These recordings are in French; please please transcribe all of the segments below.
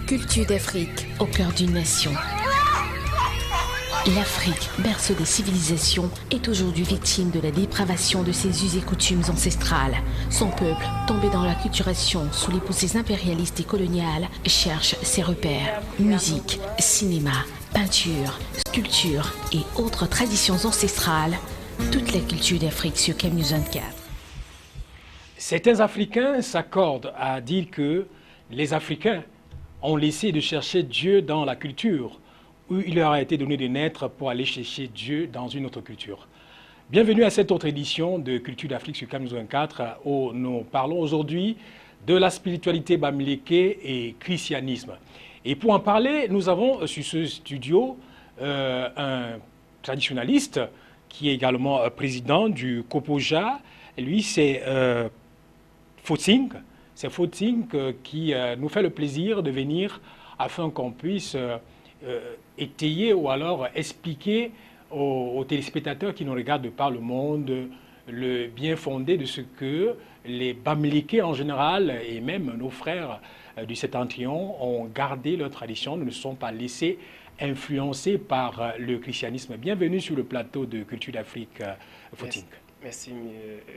Culture d'Afrique au cœur d'une nation. L'Afrique, berceau des civilisations, est aujourd'hui victime de la dépravation de ses us et coutumes ancestrales. Son peuple, tombé dans l'acculturation sous les poussées impérialistes et coloniales, cherche ses repères. Musique, cinéma, peinture, sculpture et autres traditions ancestrales. Toute la culture d'Afrique sur Cam News 24. Certains Africains s'accordent à dire que les Africains ont laissé de chercher Dieu dans la culture, où il leur a été donné de naître pour aller chercher Dieu dans une autre culture. Bienvenue à cette autre édition de Culture d'Afrique sur Cam News 24, où nous parlons aujourd'hui de la spiritualité bamileke et christianisme. Et pour en parler, nous avons sur ce studio un traditionnaliste qui est également président du Kopoja. Lui, c'est Fotsing. C'est Fotsing qui nous fait le plaisir de venir afin qu'on puisse étayer ou alors expliquer aux téléspectateurs qui nous regardent de par le monde le bien fondé de ce que les Bamileke en général et même nos frères du Septentrion ont gardé leur tradition, ne se sont pas laissés influencer par le christianisme. Bienvenue sur le plateau de Culture d'Afrique, Fotsing. Merci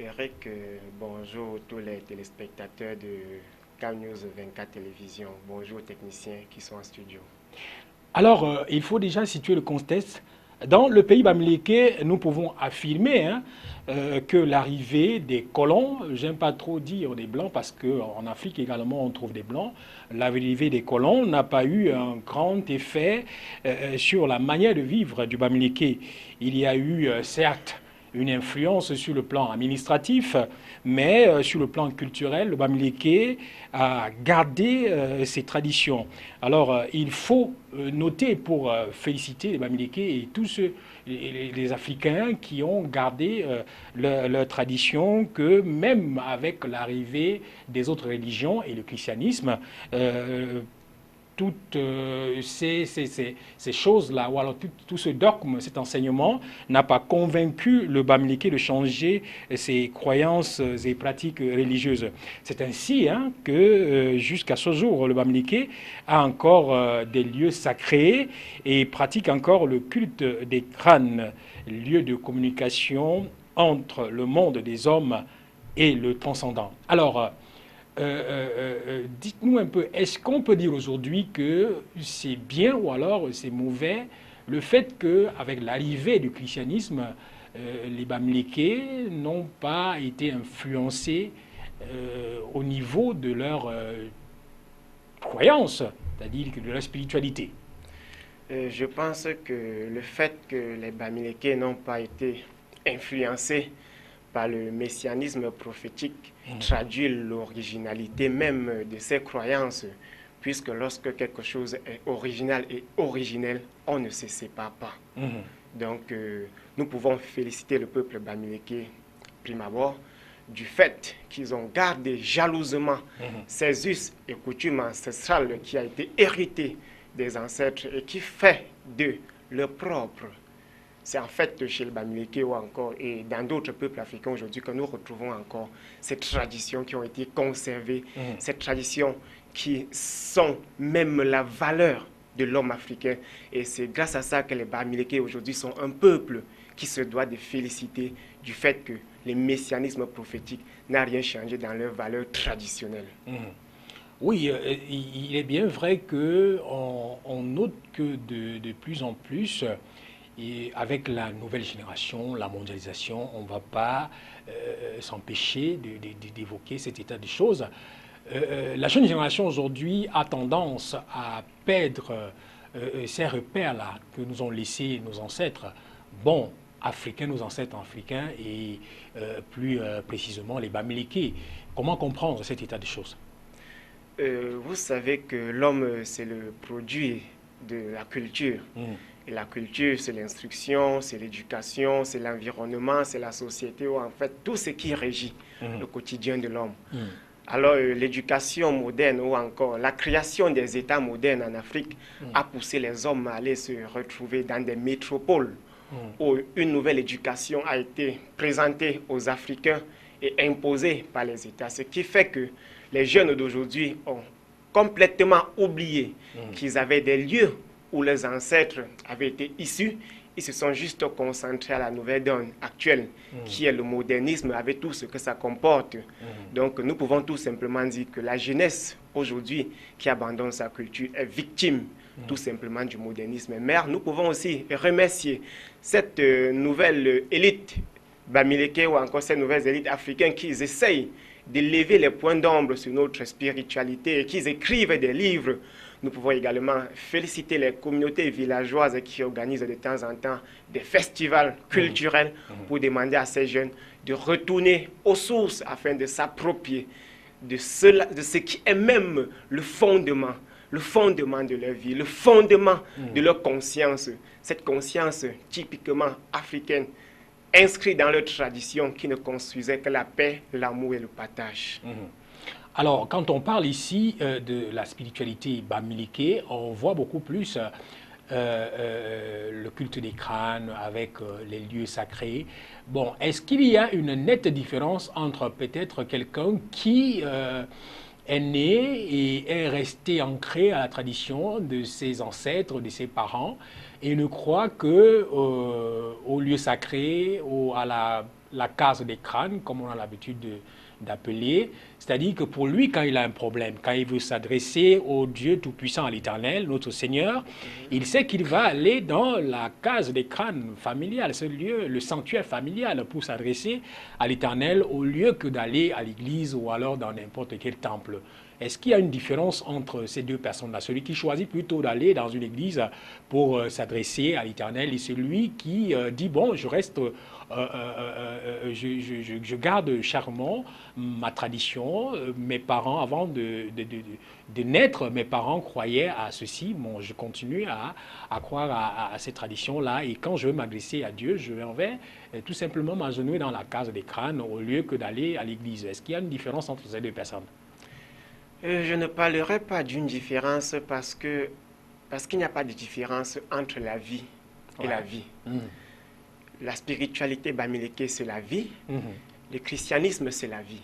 Eric. Bonjour tous les téléspectateurs de Cam News 24 Télévision. Bonjour aux techniciens qui sont en studio. Alors, il faut déjà situer le contexte. Dans le pays bamileke, nous pouvons affirmer que l'arrivée des colons, j'aime pas trop dire des blancs parce qu'en Afrique également on trouve des blancs, l'arrivée des colons n'a pas eu un grand effet sur la manière de vivre du bamileke. Il y a eu certes une influence sur le plan administratif, mais sur le plan culturel, le bamileke a gardé ses traditions. Alors, il faut noter pour féliciter les bamileke et tous les Africains qui ont gardé leur tradition, que même avec l'arrivée des autres religions et le christianisme, toutes ces choses-là, ou alors tout ce dogme, cet enseignement, n'a pas convaincu le bamileke de changer ses croyances et pratiques religieuses. C'est ainsi que jusqu'à ce jour, le bamileke a encore des lieux sacrés et pratique encore le culte des crânes, lieu de communication entre le monde des hommes et le transcendant. Alors, dites-nous un peu, est-ce qu'on peut dire aujourd'hui que c'est bien ou alors c'est mauvais le fait qu'avec l'arrivée du christianisme, les bamileke n'ont pas été influencés au niveau de leur croyance, c'est-à-dire de leur spiritualité? Je pense que le fait que les bamileke n'ont pas été influencés par le messianisme prophétique traduit l'originalité même de ces croyances, puisque lorsque quelque chose est original et originel, on ne se sépare pas. Donc, nous pouvons féliciter le peuple bamileke, prime abord, du fait qu'ils ont gardé jalousement ces us et coutumes ancestrales qui a été hérité des ancêtres et qui fait de leur propre. C'est en fait chez le bamileke ou encore et dans d'autres peuples africains aujourd'hui que nous retrouvons encore ces traditions qui ont été conservées, ces traditions qui sont même la valeur de l'homme africain. Et c'est grâce à ça que les bamileke aujourd'hui sont un peuple qui se doit de féliciter du fait que le messianisme prophétique n'a rien changé dans leurs valeurs traditionnelles. Oui, il est bien vrai qu'on note que de plus en plus, et avec la nouvelle génération, la mondialisation, on ne va pas s'empêcher d'évoquer cet état des choses. La jeune génération aujourd'hui a tendance à perdre ces repères-là que nous ont laissés nos ancêtres, africains, nos ancêtres africains, et plus précisément les bamileke. Comment comprendre cet état des choses? Vous savez que l'homme, c'est le produit de la culture. Et la culture, c'est l'instruction, c'est l'éducation, c'est l'environnement, c'est la société, ou en fait tout ce qui régit le quotidien de l'homme. Alors l'éducation moderne ou encore la création des États modernes en Afrique a poussé les hommes à aller se retrouver dans des métropoles où une nouvelle éducation a été présentée aux Africains et imposée par les États. Ce qui fait que les jeunes d'aujourd'hui ont complètement oublié qu'ils avaient des lieux où leurs ancêtres avaient été issus. Ils se sont juste concentrés à la nouvelle donne actuelle, qui est le modernisme, avec tout ce que ça comporte. Donc, nous pouvons tout simplement dire que la jeunesse, aujourd'hui, qui abandonne sa culture, est victime tout simplement du modernisme. Mais nous pouvons aussi remercier cette nouvelle élite bamileke ou encore ces nouvelles élites africaines qui essayent de lever les points d'ombre sur notre spiritualité et qui écrivent des livres. Nous pouvons également féliciter les communautés villageoises qui organisent de temps en temps des festivals culturels pour demander à ces jeunes de retourner aux sources afin de s'approprier de ce qui est même le fondement de leur vie, le fondement de leur conscience, cette conscience typiquement africaine, inscrite dans leur tradition qui ne construisait que la paix, l'amour et le partage. Alors, quand on parle ici de la spiritualité bamileke, on voit beaucoup plus le culte des crânes avec les lieux sacrés. Bon, est-ce qu'il y a une nette différence entre peut-être quelqu'un qui est né et est resté ancré à la tradition de ses ancêtres, de ses parents, et ne croit que au lieu sacré, à la case des crânes, comme on a l'habitude d'appeler, c'est-à-dire que pour lui, quand il a un problème, quand il veut s'adresser au Dieu Tout-Puissant, à l'Éternel, notre Seigneur, il sait qu'il va aller dans la case des crânes familiales, ce lieu, le sanctuaire familial, pour s'adresser à l'Éternel, au lieu que d'aller à l'église ou alors dans n'importe quel temple. Est-ce qu'il y a une différence entre ces deux personnes-là? Celui qui choisit plutôt d'aller dans une église pour s'adresser à l'Éternel et celui qui dit, bon, je reste... je garde chèrement ma tradition. Mes parents, avant de naître, mes parents croyaient à ceci. Bon, je continue à croire à ces traditions-là. Et quand je veux m'adresser à Dieu, je vais tout simplement m'agenouiller dans la case des crânes au lieu que d'aller à l'église. Est-ce qu'il y a une différence entre ces deux personnes? Je ne parlerai pas d'une différence parce qu'il n'y a pas de différence entre la vie et la vie. La spiritualité bamileke, c'est la vie. Le christianisme, c'est la vie.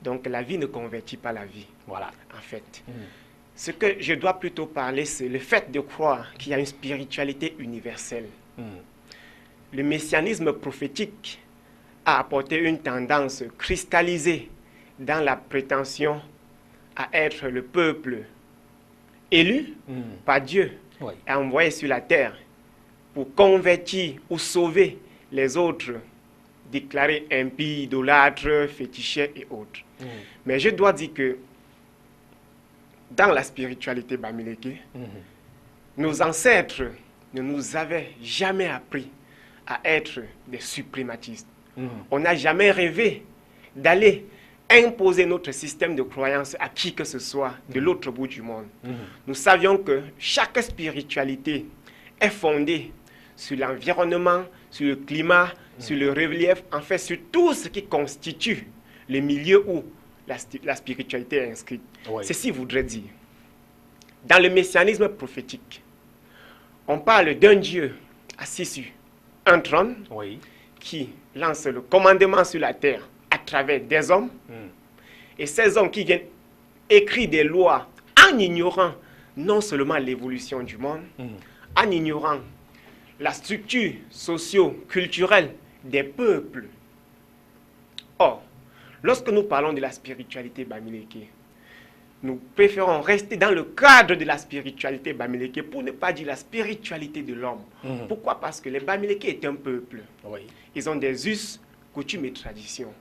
Donc la vie ne convertit pas la vie. Voilà, en fait. Ce que je dois plutôt parler, c'est le fait de croire qu'il y a une spiritualité universelle. Le messianisme prophétique a apporté une tendance cristallisée dans la prétention à être le peuple élu par Dieu et envoyé sur la terre pour convertir ou sauver les autres déclarés impies, idolâtres, féticheurs et autres. Mais je dois dire que dans la spiritualité bamileke, nos ancêtres ne nous avaient jamais appris à être des suprématistes. On n'a jamais rêvé d'aller imposer notre système de croyance à qui que ce soit de l'autre bout du monde. Nous savions que chaque spiritualité est fondée sur l'environnement, sur le climat, sur le relief, en fait sur tout ce qui constitue le milieu où la spiritualité est inscrite. Ceci voudrait dire, dans le messianisme prophétique, on parle d'un Dieu assis sur un trône qui lance le commandement sur la terre à travers des hommes, et ces hommes qui viennent écrire des lois en ignorant non seulement l'évolution du monde, en ignorant la structure socio-culturelle des peuples. Or, lorsque nous parlons de la spiritualité bamileke, nous préférons rester dans le cadre de la spiritualité bamileke pour ne pas dire la spiritualité de l'homme. Pourquoi? Parce que les bamileke est un peuple. Ils ont des us, coutumes et traditions.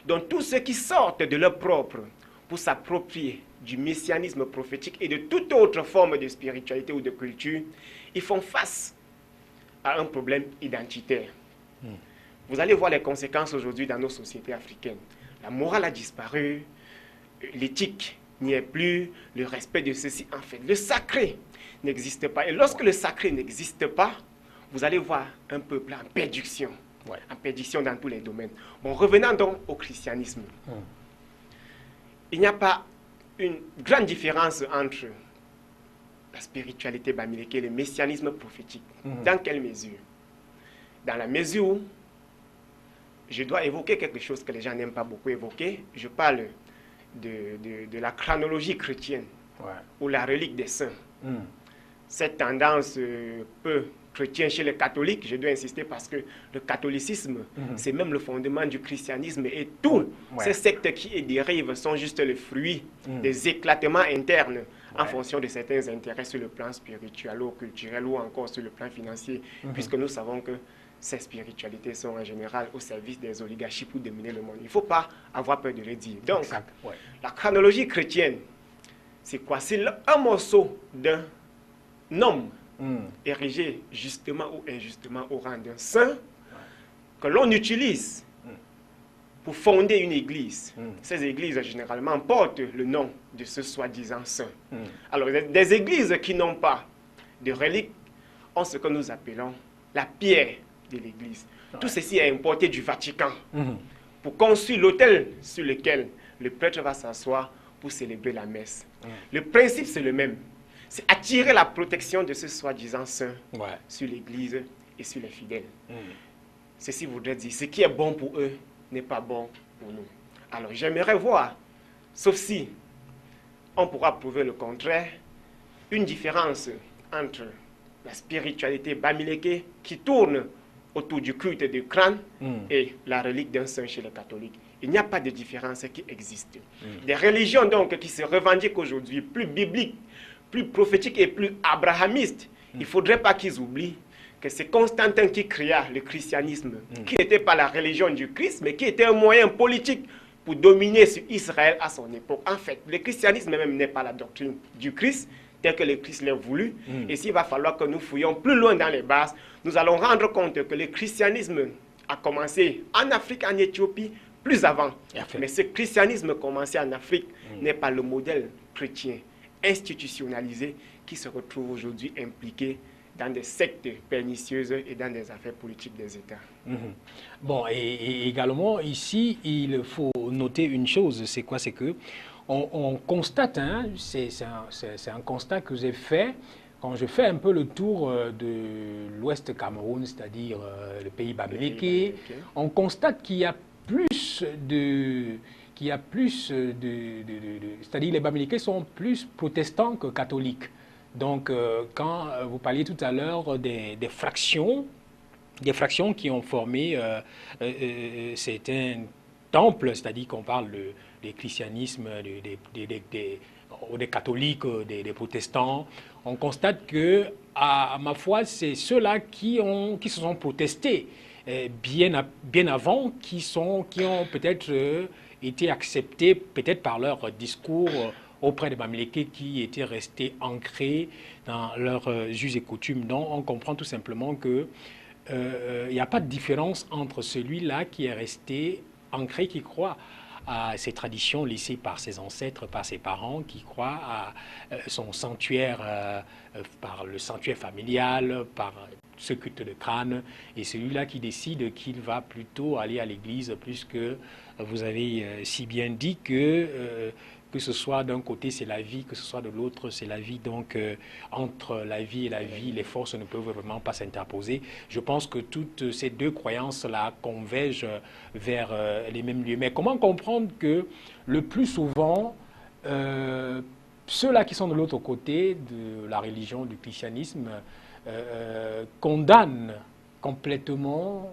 Donc tous ceux qui sortent de leur propre pour s'approprier du messianisme prophétique et de toute autre forme de spiritualité ou de culture, ils font face à un problème identitaire. Vous allez voir les conséquences aujourd'hui dans nos sociétés africaines. La morale a disparu, l'éthique n'y est plus, le respect de ceci, en fait, le sacré n'existe pas. Et lorsque le sacré n'existe pas, vous allez voir un peuple en perdition. En perdition dans tous les domaines. Bon, revenons donc au christianisme. Il n'y a pas une grande différence entre la spiritualité bamileke et le messianisme prophétique. Dans quelle mesure? Dans la mesure où je dois évoquer quelque chose que les gens n'aiment pas beaucoup évoquer, je parle de la chronologie chrétienne. ou la relique des saints. Cette tendance peu chrétienne chez les catholiques, je dois insister parce que le catholicisme, c'est même le fondement du christianisme et tous ces sectes qui y dérivent sont juste le fruit des éclatements internes en fonction de certains intérêts sur le plan spirituel ou culturel ou encore sur le plan financier, puisque nous savons que ces spiritualités sont en général au service des oligarchies pour dominer le monde. Il ne faut pas avoir peur de le dire. Donc, la chronologie chrétienne, c'est quoi? C'est un morceau d'un homme érigé justement ou injustement au rang d'un saint que l'on utilise pour fonder une église. Ces églises, généralement, portent le nom de ce soi-disant saint. Alors, des églises qui n'ont pas de reliques ont ce que nous appelons la pierre de l'église. Tout ceci est importé du Vatican pour construire l'autel sur lequel le prêtre va s'asseoir pour célébrer la messe. Le principe, c'est le même. C'est attirer la protection de ce soi-disant saint sur l'église et sur les fidèles. Ceci voudrait dire, ce qui est bon pour eux n'est pas bon pour nous. Alors, j'aimerais voir, sauf si on pourra prouver le contraire, une différence entre la spiritualité bamileke qui tourne autour du culte du crâne et la relique d'un saint chez les catholiques. Il n'y a pas de différence qui existe. Des religions donc qui se revendiquent aujourd'hui plus bibliques, plus prophétiques et plus abrahamistes, il ne faudrait pas qu'ils oublient que c'est Constantin qui créa le christianisme, qui n'était pas la religion du Christ, mais qui était un moyen politique pour dominer sur Israël à son époque. En fait, le christianisme même n'est pas la doctrine du Christ, tel que le Christ l'a voulu. Et s'il va falloir que nous fouillions plus loin dans les bases, nous allons rendre compte que le christianisme a commencé en Afrique, en Éthiopie, plus avant. Mais ce christianisme commencé en Afrique n'est pas le modèle chrétien institutionnalisé qui se retrouve aujourd'hui impliqué dans des sectes pernicieuses et dans des affaires politiques des États. Bon, et également, ici, il faut noter une chose, c'est quoi? C'est que on constate, hein, c'est un constat que j'ai fait quand je fais un peu le tour de l'Ouest Cameroun, c'est-à-dire le pays bamileke, on constate qu'il y a plus de... c'est-à-dire les bamileke sont plus protestants que catholiques. Donc, quand vous parliez tout à l'heure des fractions qui ont formé certains temples, c'est-à-dire qu'on parle des christianismes, des catholiques, des protestants, on constate que, à ma foi, c'est ceux-là qui se sont protestés bien avant, qui ont peut-être été acceptés peut-être par leur discours auprès des Bamileke qui étaient restés ancrés dans leurs us et coutumes. Donc on comprend tout simplement qu'il n'y a pas de différence entre celui-là qui est resté ancré, qui croit à ces traditions laissées par ses ancêtres, par ses parents, qui croit à son sanctuaire, par le sanctuaire familial, par ce culte de crâne, et celui-là qui décide qu'il va plutôt aller à l'église, puisque vous avez si bien dit que ce soit d'un côté c'est la vie, que ce soit de l'autre c'est la vie. Donc entre la vie et la vie, les forces ne peuvent vraiment pas s'interposer. Je pense que toutes ces deux croyances-là convergent vers les mêmes lieux. Mais comment comprendre que le plus souvent, ceux-là qui sont de l'autre côté de la religion du christianisme condamnent complètement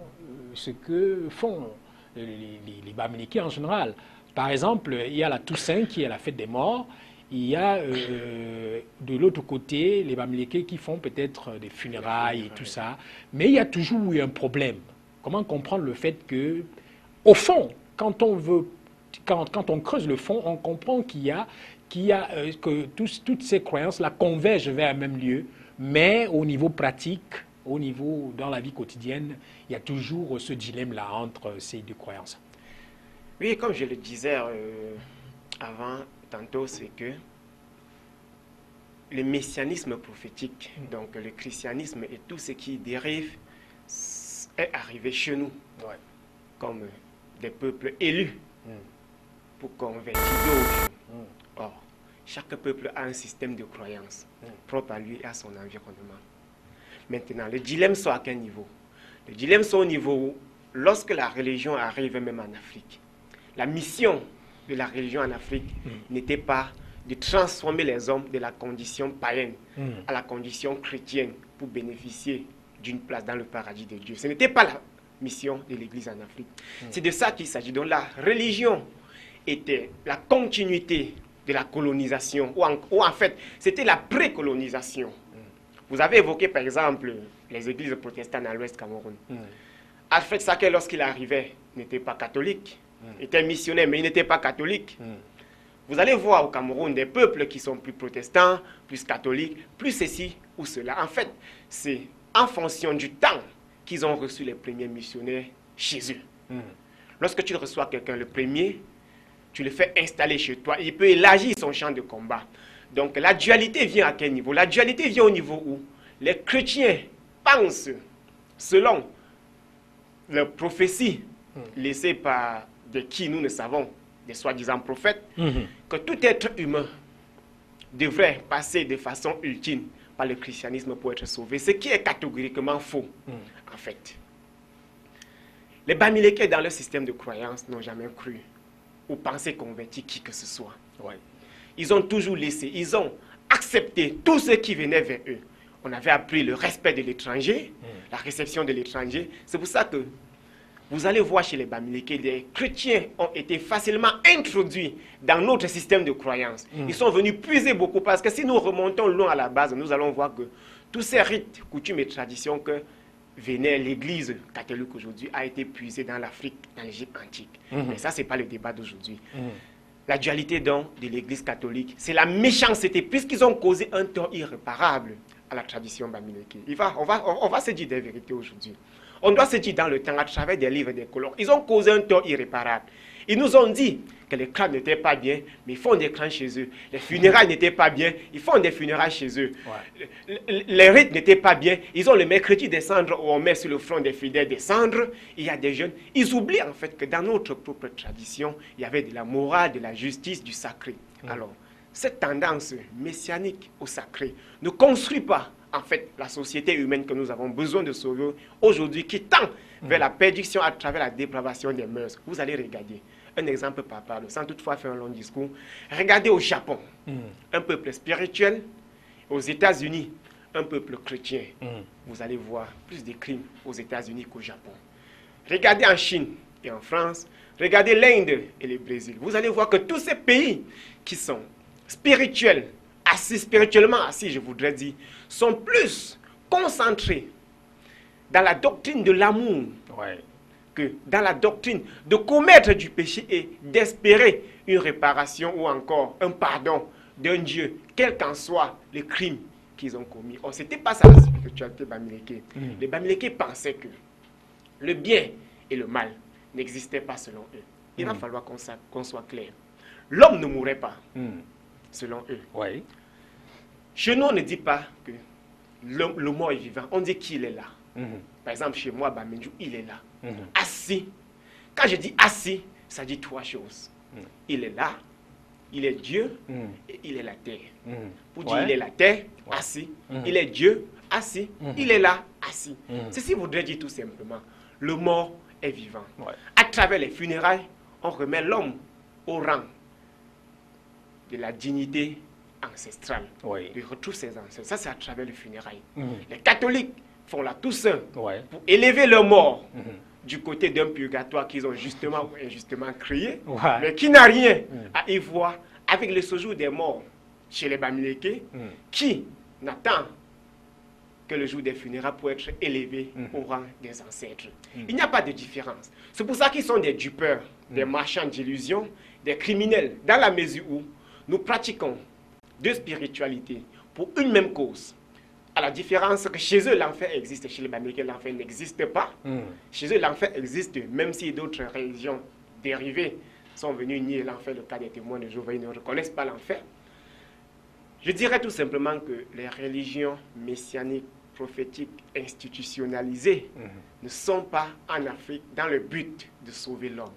ce que font les Bamileke en général? Par exemple, il y a la Toussaint qui est la fête des morts. Il y a de l'autre côté les Bamileke qui font peut-être des funérailles et tout ça. Mais il y a toujours eu un problème. Comment comprendre le fait que, au fond, quand on creuse le fond, on comprend que toutes ces croyances-là convergent vers un même lieu, mais au niveau pratique, dans la vie quotidienne, il y a toujours ce dilemme-là entre ces deux croyances. Oui, comme je le disais avant, tantôt, c'est que le messianisme prophétique, donc le christianisme et tout ce qui dérive, est arrivé chez nous comme des peuples élus pour convertir d'autres. Or, chaque peuple a un système de croyance propre à lui et à son environnement. Maintenant, le dilemme soit à quel niveau? Le dilemme soit au niveau où, lorsque la religion arrive même en Afrique, la mission de la religion en Afrique n'était pas de transformer les hommes de la condition païenne à la condition chrétienne pour bénéficier d'une place dans le paradis de Dieu. Ce n'était pas la mission de l'Église en Afrique. C'est de ça qu'il s'agit. Donc la religion était la continuité de la colonisation, ou en fait, c'était la pré-colonisation. Vous avez évoqué, par exemple, les églises protestantes à l'Ouest Cameroun. Alfred Saké, lorsqu'il arrivait, n'était pas catholique. Il était missionnaire, mais il n'était pas catholique. Vous allez voir au Cameroun des peuples qui sont plus protestants, plus catholiques, plus ceci ou cela. En fait, c'est en fonction du temps qu'ils ont reçu les premiers missionnaires chez eux. Lorsque tu reçois quelqu'un, le premier, tu le fais installer chez toi, il peut élargir son champ de combat. Donc la dualité vient à quel niveau? La dualité vient au niveau où les chrétiens pensent, selon leurs prophéties laissées par qui nous ne savons, des soi-disant prophètes, que tout être humain devrait passer de façon ultime par le christianisme pour être sauvé, ce qui est catégoriquement faux, en fait. Les Bamileke, dans leur système de croyance, n'ont jamais cru ou pensé convertir qui que ce soit. Ils ont toujours laissé, ils ont accepté tout ce qui venait vers eux. On avait appris le respect de l'étranger, la réception de l'étranger. C'est pour ça que vous allez voir chez les Bamileke, les chrétiens ont été facilement introduits dans notre système de croyance. Ils sont venus puiser beaucoup, parce que si nous remontons loin à la base, nous allons voir que tous ces rites, coutumes et traditions que venait l'Église catholique aujourd'hui a été puisé dans l'Afrique, dans l'Égypte antique. Mais ça, ce n'est pas le débat d'aujourd'hui. La dualité donc de l'Église catholique, c'est la méchanceté, puisqu'ils ont causé un tort irréparable à la tradition Bamileke. On va se dire des vérités aujourd'hui. On doit se dire dans le temps, à travers des livres, des colons, ils ont causé un tort irréparable. Ils nous ont dit que les crânes n'étaient pas bien, mais ils font des crânes chez eux. Les funérailles n'étaient pas bien, ils font des funérailles chez eux. Les rites n'étaient pas bien, ils ont le mercredi des cendres où on met sur le front des fidèles des cendres. Il y a des jeunes. Ils oublient en fait que dans notre propre tradition, il y avait de la morale, de la justice, du sacré. Alors, cette tendance messianique au sacré ne construit pas en fait la société humaine que nous avons besoin de sauver aujourd'hui, qui tend vers la perdition à travers la dépravation des mœurs. Vous allez regarder un exemple par parole, sans toutefois faire un long discours. Regardez au Japon, un peuple spirituel, aux États-Unis, un peuple chrétien. Vous allez voir plus de crimes aux États-Unis qu'au Japon. Regardez en Chine et en France, regardez l'Inde et le Brésil. Vous allez voir que tous ces pays qui sont spirituels, spirituellement assis, je voudrais dire, sont plus concentrés dans la doctrine de l'amour que dans la doctrine de commettre du péché et d'espérer une réparation ou encore un pardon d'un Dieu, quel qu'en soit le crime qu'ils ont commis. Or, ce n'était pas ça la spiritualité Bamileke. Les Bamileke pensaient que le bien et le mal n'existaient pas selon eux. Il va falloir qu'on soit clair. L'homme ne mourrait pas, selon eux. Chez nous, on ne dit pas que le mort est vivant, on dit qu'il est là. Par exemple, chez moi, Bamenjou, il est là. Assis. Quand je dis assis, ça dit trois choses. Il est là, il est Dieu et il est la terre. Pour dire il est la terre, assis. Il est Dieu, assis. Il est là, assis. Ceci voudrait dire tout simplement, le mort est vivant. À travers les funérailles, on remet l'homme au rang de la dignité ancestrale. Il retrouve ses ancêtres. Ça, c'est à travers les funérailles. Les catholiques font la Toussaint pour élever leur mort du côté d'un purgatoire qu'ils ont justement ou injustement créé, mais qui n'a rien à y voir avec le séjour des morts chez les Bamileke, qui n'attend que le jour des funérailles pour être élevé au rang des ancêtres. Il n'y a pas de différence. C'est pour ça qu'ils sont des dupeurs, des marchands d'illusions, des criminels, dans la mesure où nous pratiquons deux spiritualités pour une même cause. À la différence que chez eux, l'enfer existe, chez les Bamileke, l'enfer n'existe pas. Chez eux, l'enfer existe, même si d'autres religions dérivées sont venues nier l'enfer. Le cas des témoins de Jéhovah, ils ne reconnaissent pas l'enfer. Je dirais tout simplement que les religions messianiques, prophétiques, institutionnalisées ne sont pas en Afrique dans le but de sauver l'homme.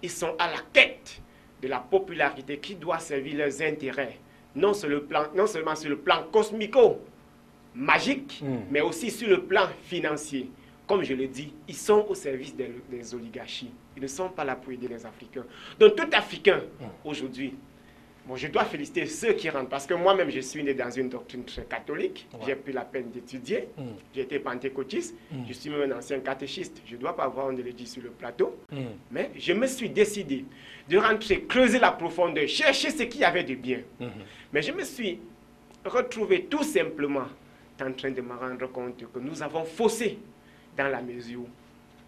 Ils sont à la quête de la popularité qui doit servir leurs intérêts, non seulement sur le plan cosmico-magique, mais aussi sur le plan financier. Comme je le dis, ils sont au service des oligarchies. Ils ne sont pas là pour aider les Africains. Donc tout Africain, aujourd'hui, Bon, je dois féliciter ceux qui rentrent, parce que moi-même, je suis né dans une doctrine très catholique. Ouais. J'ai pris la peine d'étudier. J'ai été pentecôtiste. Je suis même un ancien catéchiste. Je ne dois pas avoir, on le dit sur le plateau. Mais je me suis décidé de rentrer, creuser la profondeur, chercher ce qu'il y avait de bien. Mais je me suis retrouvé tout simplement en train de me rendre compte que nous avons faussé dans la mesure où,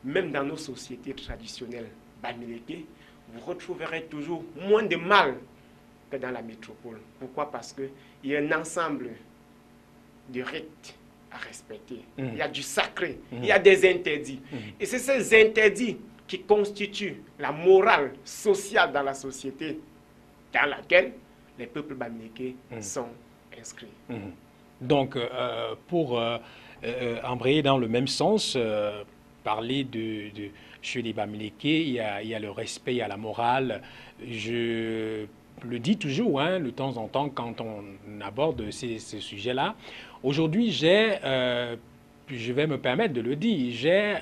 même dans nos sociétés traditionnelles bamileke, vous retrouverez toujours moins de mal que dans la métropole. Pourquoi? Parce qu'il y a un ensemble de rites à respecter. Il y a du sacré, il y a des interdits. Et c'est ces interdits qui constituent la morale sociale dans la société dans laquelle les peuples bamileke sont inscrits. Donc, pour embrayer dans le même sens, parler chez les bamileke, il y a le respect, il y a la morale. Je le dis toujours, hein, de temps en temps, quand on aborde ces sujets-là. Aujourd'hui, je vais me permettre de le dire, j'ai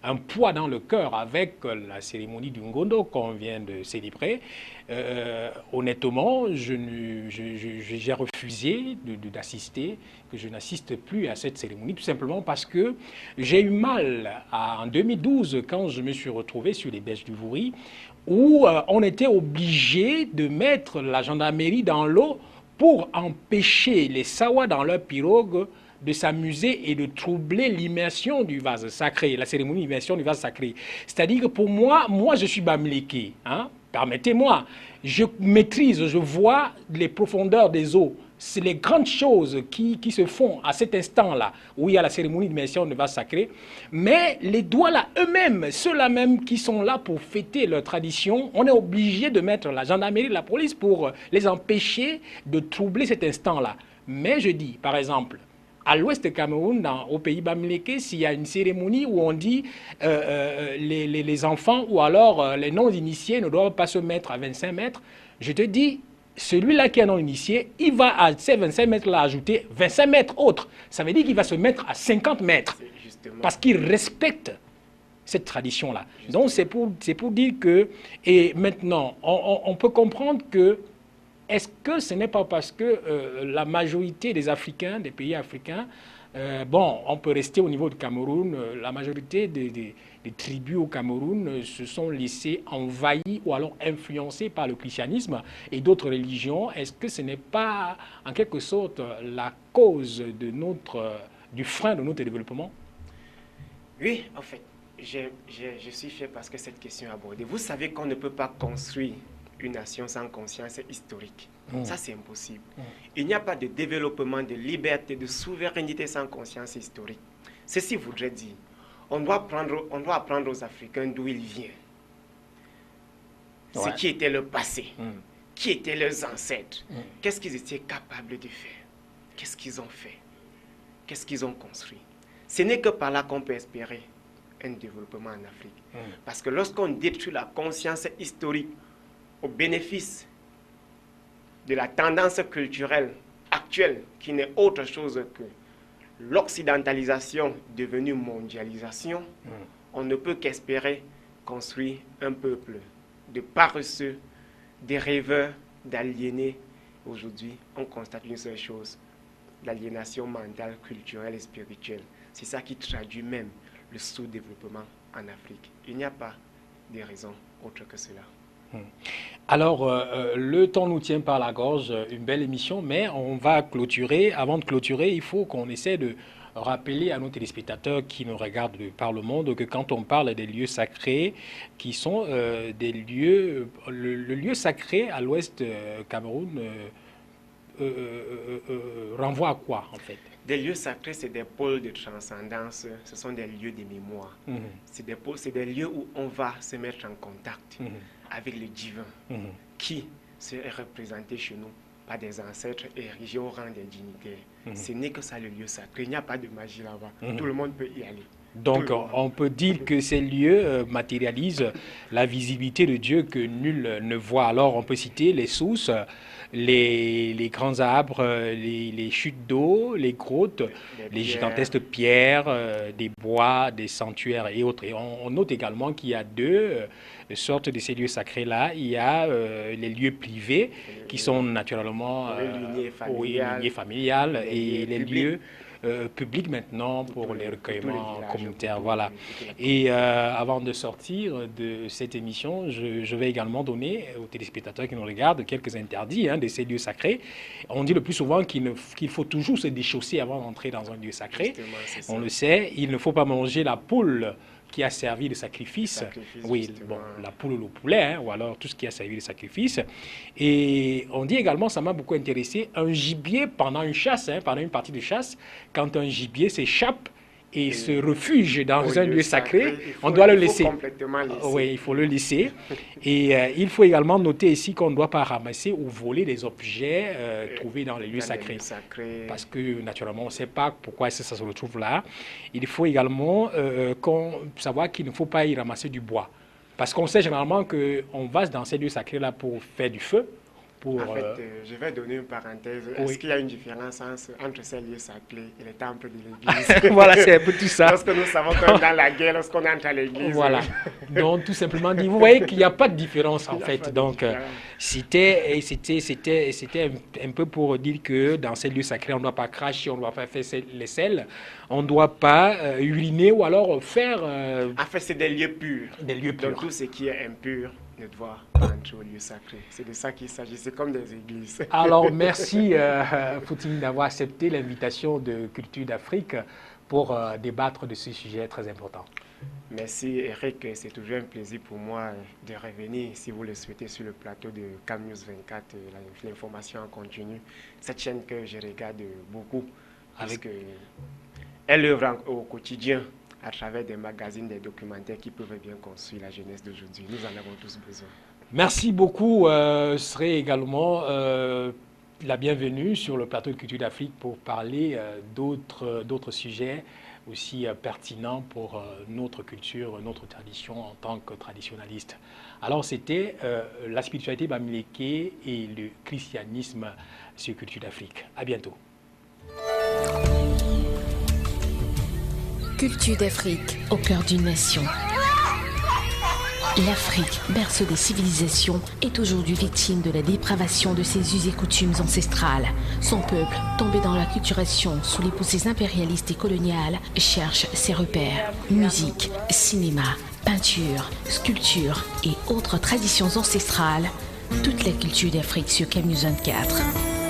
un poids dans le cœur avec la cérémonie du Ngondo qu'on vient de célébrer. Honnêtement, j'ai refusé d'assister, que je n'assiste plus à cette cérémonie, tout simplement parce que j'ai eu mal en 2012, quand je me suis retrouvé sur les berges du Vouri, où on était obligé de mettre la gendarmerie dans l'eau pour empêcher les Sawa dans leur pirogue de s'amuser et de troubler l'immersion du vase sacré, la cérémonie d'immersion du vase sacré. C'est-à-dire que pour moi je suis bamileke, hein? Permettez-moi, je maîtrise, je vois les profondeurs des eaux. C'est les grandes choses qui se font à cet instant-là, où il y a la cérémonie d'immersion du vase sacré. Mais les Douala eux-mêmes, ceux-là même qui sont là pour fêter leur tradition, on est obligé de mettre la gendarmerie, la police pour les empêcher de troubler cet instant-là. Mais je dis, par exemple, à l'ouest du Cameroun, au pays bamileke, s'il y a une cérémonie où on dit les enfants ou alors les non-initiés ne doivent pas se mettre à 25 mètres, je te dis, celui-là qui est non-initié, il va à ces 25 mètres-là ajouter 25 mètres autres. Ça veut dire qu'il va se mettre à 50 mètres parce qu'il respecte cette tradition-là. Donc c'est pour dire que, et maintenant, on peut comprendre que est-ce que ce n'est pas parce que la majorité des Africains, des pays africains, bon, on peut rester au niveau du Cameroun, la majorité des tribus au Cameroun se sont laissées envahir ou alors influencées par le christianisme et d'autres religions. Est-ce que ce n'est pas en quelque sorte la cause de du frein de notre développement? Oui, en fait, je suis fier parce que cette question est abordée. Vous savez qu'on ne peut pas construire une nation sans conscience historique. Ça, c'est impossible. Il n'y a pas de développement, de liberté, de souveraineté sans conscience historique. Ceci voudrait dire, on doit apprendre aux Africains d'où ils viennent. Ce qui était le passé, qui étaient leurs ancêtres, qu'est-ce qu'ils étaient capables de faire, qu'est-ce qu'ils ont fait, qu'est-ce qu'ils ont construit. Ce n'est que par là qu'on peut espérer un développement en Afrique. Parce que lorsqu'on détruit la conscience historique au bénéfice de la tendance culturelle actuelle, qui n'est autre chose que l'occidentalisation devenue mondialisation, on ne peut qu'espérer construire un peuple de paresseux, des rêveurs, d'aliénés. Aujourd'hui, on constate une seule chose, l'aliénation mentale, culturelle et spirituelle. C'est ça qui traduit même le sous-développement en Afrique. Il n'y a pas de raison autre que cela. Alors, le temps nous tient par la gorge, une belle émission, mais on va clôturer. Avant de clôturer, il faut qu'on essaie de rappeler à nos téléspectateurs qui nous regardent par le monde que quand on parle des lieux sacrés, qui sont des lieux... Le lieu sacré à l'ouest Cameroun renvoie à quoi, en fait? Des lieux sacrés, c'est des pôles de transcendance, ce sont des lieux de mémoire. C'est des lieux où on va se mettre en contact avec le divin, qui serait représenté chez nous par des ancêtres érigés au rang des dignitaires. Ce n'est que ça le lieu sacré, il n'y a pas de magie là-bas, tout le monde peut y aller. Donc, on peut dire que ces lieux matérialisent la visibilité de Dieu que nul ne voit. Alors, on peut citer les sources, les grands arbres, les chutes d'eau, les grottes, les gigantesques pierres, des bois, des sanctuaires et autres. Et on note également qu'il y a deux sortes de ces lieux sacrés-là. Il y a les lieux privés qui sont naturellement lignée familiale et les lieux public maintenant pour les recueillements communautaires. Voilà. Et avant de sortir de cette émission, je vais également donner aux téléspectateurs qui nous regardent quelques interdits de ces lieux sacrés. On dit le plus souvent qu'il faut toujours se déchausser avant d'entrer dans un lieu sacré. On le sait, il ne faut pas manger la poule qui a servi de sacrifice, oui, bon, la poule ou le poulet, ou alors tout ce qui a servi de sacrifice. Et on dit également, ça m'a beaucoup intéressé, un gibier pendant une chasse, pendant une partie de chasse, quand un gibier s'échappe et se refuge dans un lieu sacré, on doit le laisser. Oui, il faut le laisser. Et il faut également noter ici qu'on ne doit pas ramasser ou voler des objets trouvés dans les lieux sacrés. Parce que, naturellement, on ne sait pas pourquoi ça se retrouve là. Il faut également savoir qu'il ne faut pas y ramasser du bois. Parce qu'on sait généralement qu'on va dans ces lieux sacrés-là pour faire du feu. En fait, je vais donner une parenthèse. Est-ce qu'il y a une différence entre ces lieux sacrés et les temples de l'église? Voilà, c'est un peu tout ça. Lorsque nous savons qu'on est dans la guerre, lorsqu'on entre à l'église. Voilà. Donc, tout simplement dit, vous voyez qu'il n'y a pas de différence en fait. Donc, c'était un peu pour dire que dans ces lieux sacrés, on ne doit pas cracher, on ne doit pas faire les selles, on ne doit pas uriner ou alors faire... En fait, c'est des lieux purs. Des lieux purs. Donc, tout ce qui est impur ne doit pas entrer au lieu sacré. C'est de ça qu'il s'agit, c'est comme des églises. Alors, merci Foutine d'avoir accepté l'invitation de Culture d'Afrique pour débattre de ce sujet très important. Merci Eric, c'est toujours un plaisir pour moi de revenir, si vous le souhaitez, sur le plateau de CamNews 24, l'information en continu, cette chaîne que je regarde beaucoup, parce qu'elle œuvre au quotidien à travers des magazines, des documentaires qui peuvent bien construire la jeunesse d'aujourd'hui. Nous en avons tous besoin. Merci beaucoup. Serait également la bienvenue sur le plateau de Culture d'Afrique pour parler d'autres sujets aussi pertinents pour notre culture, notre tradition en tant que traditionnaliste. Alors, c'était la spiritualité bamiléké et le christianisme sur Culture d'Afrique. À bientôt. Culture d'Afrique, au cœur d'une nation. L'Afrique, berceau des civilisations, est aujourd'hui victime de la dépravation de ses us et coutumes ancestrales. Son peuple, tombé dans l'acculturation sous les poussées impérialistes et coloniales, cherche ses repères. Musique, cinéma, peinture, sculpture et autres traditions ancestrales. Toute la culture d'Afrique sur CamNews 24.